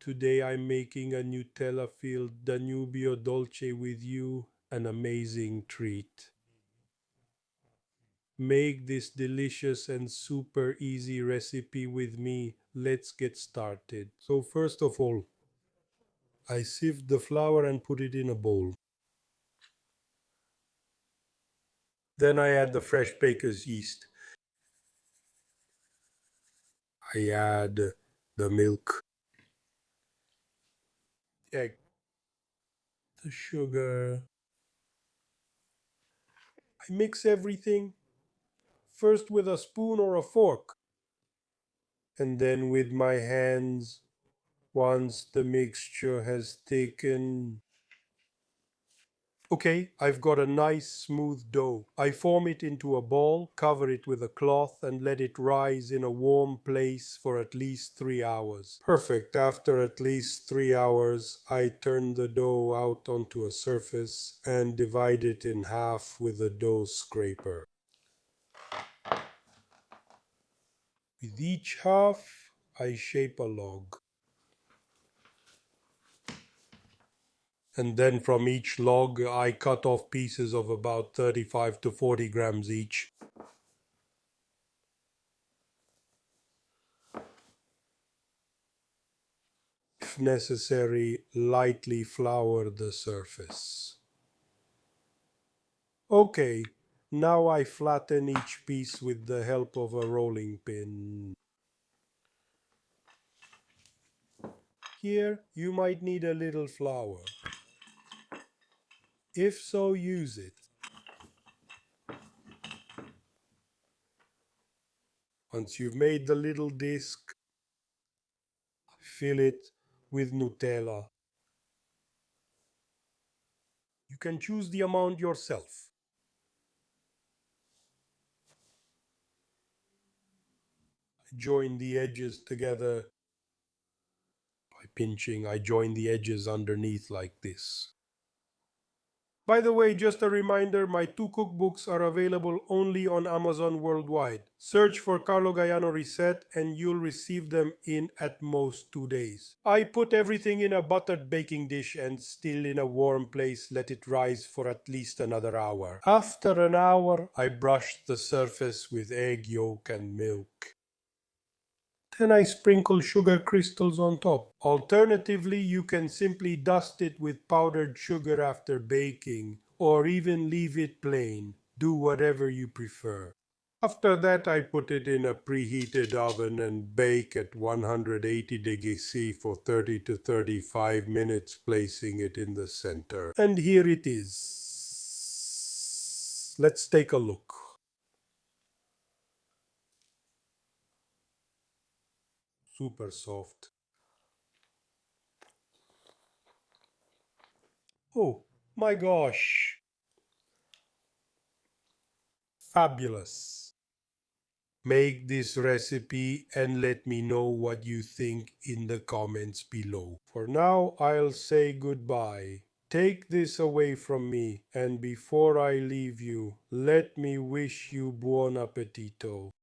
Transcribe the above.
Today I'm making a Nutella-filled Danubio Dolce with you, an amazing treat. Make this delicious and super easy recipe with me. Let's get started. So first of all, I sieve the flour and put it in a bowl. Then I add the fresh baker's yeast. I add the milk, egg, the sugar. I mix everything first with a spoon or a fork, and then with my hands once the mixture has taken. Okay, I've got a nice smooth dough. I form it into a ball, cover it with a cloth, and let it rise in a warm place for at least 3 hours. Perfect. After at least 3 hours, I turn the dough out onto a surface and divide it in half with a dough scraper. With each half, I shape a log. And then from each log, I cut off pieces of about 35 to 40 grams each. If necessary, lightly flour the surface. Okay, now I flatten each piece with the help of a rolling pin. Here, you might need a little flour. If so, use it. Once you've made the little disc, fill it with Nutella. You can choose the amount yourself. Join the edges together by pinching. I join the edges underneath like this. By the way, just a reminder, my 2 cookbooks are available only on Amazon worldwide. Search for Carlo Gaiano Reset and you'll receive them in at most 2 days. I put everything in a buttered baking dish and still in a warm place let it rise for at least another hour. After an hour, I brush the surface with egg yolk and milk. Then I sprinkle sugar crystals on top. Alternatively, you can simply dust it with powdered sugar after baking, or even leave it plain. Do whatever you prefer. After that, I put it in a preheated oven and bake at 180 degrees C for 30 to 35 minutes, placing it in the center. And here it is. Let's take a look. Super soft. Oh my gosh! Fabulous! Make this recipe and let me know what you think in the comments below. For now, I'll say goodbye. Take this away from me, and before I leave you, let me wish you buon appetito.